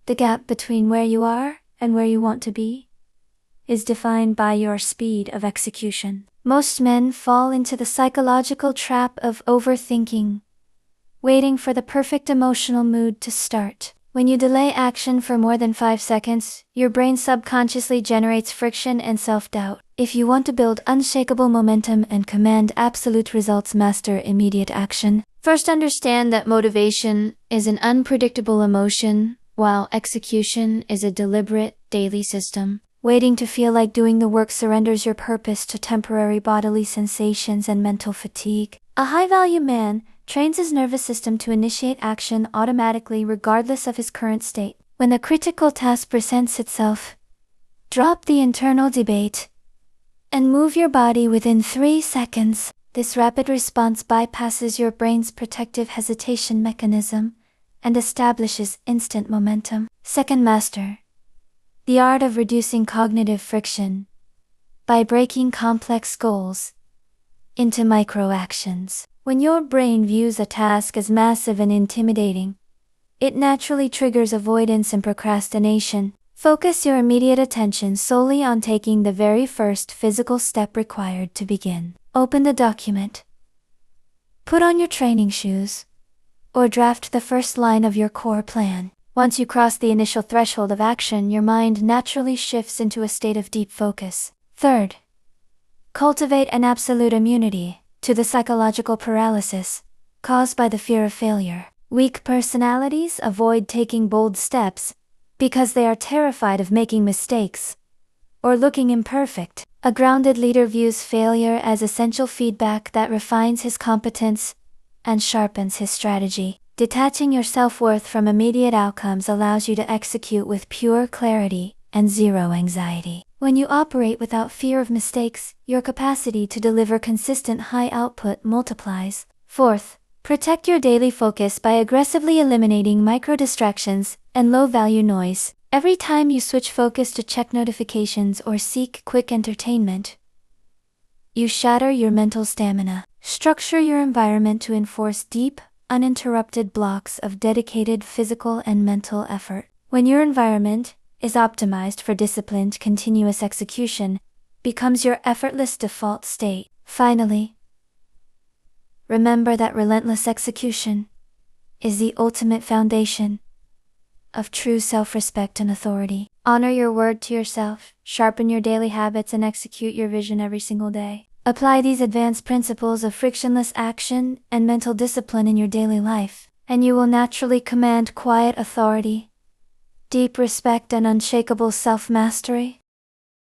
The gap between where you are and where you want to be is defined by your speed of execution. Most men fall into the psychological trap of overthinking, waiting for the perfect emotional mood to start. When you delay action for more than 5 seconds, your brain subconsciously generates friction and self-doubt. If you want to build unshakable momentum and command absolute results, master immediate action. First, understand that motivation is an unpredictable emotion, while execution is a deliberate, daily system. Waiting to feel like doing the work surrenders your purpose to temporary bodily sensations and mental fatigue. A high-value man trains his nervous system to initiate action automatically regardless of his current state. When the critical task presents itself, drop the internal debate and move your body within 3 seconds. This rapid response bypasses your brain's protective hesitation mechanism and establishes instant momentum. Second, master the art of reducing cognitive friction by breaking complex goals into micro-actions. When your brain views a task as massive and intimidating, it naturally triggers avoidance and procrastination. Focus your immediate attention solely on taking the very first physical step required to begin. Open the document, put on your training shoes, or draft the first line of your core plan. Once you cross the initial threshold of action, your mind naturally shifts into a state of deep focus. Third, cultivate an absolute immunity to the psychological paralysis caused by the fear of failure. Weak personalities avoid taking bold steps because they are terrified of making mistakes or looking imperfect. A grounded leader views failure as essential feedback that refines his competence and sharpens his strategy. Detaching your self-worth from immediate outcomes allows you to execute with pure clarity and zero anxiety. When you operate without fear of mistakes, your capacity to deliver consistent high output multiplies. Fourth, protect your daily focus by aggressively eliminating micro-distractions and low-value noise. Every time you switch focus to check notifications or seek quick entertainment, you shatter your mental stamina. Structure your environment to enforce deep, uninterrupted blocks of dedicated physical and mental effort. When your environment is optimized for disciplined, continuous execution, becomes your effortless default state. Finally, remember that relentless execution is the ultimate foundation of true self-respect and authority. Honor your word to yourself, sharpen your daily habits, and execute your vision every single day. Apply these advanced principles of frictionless action and mental discipline in your daily life, and you will naturally command quiet authority, deep respect, and unshakable self-mastery.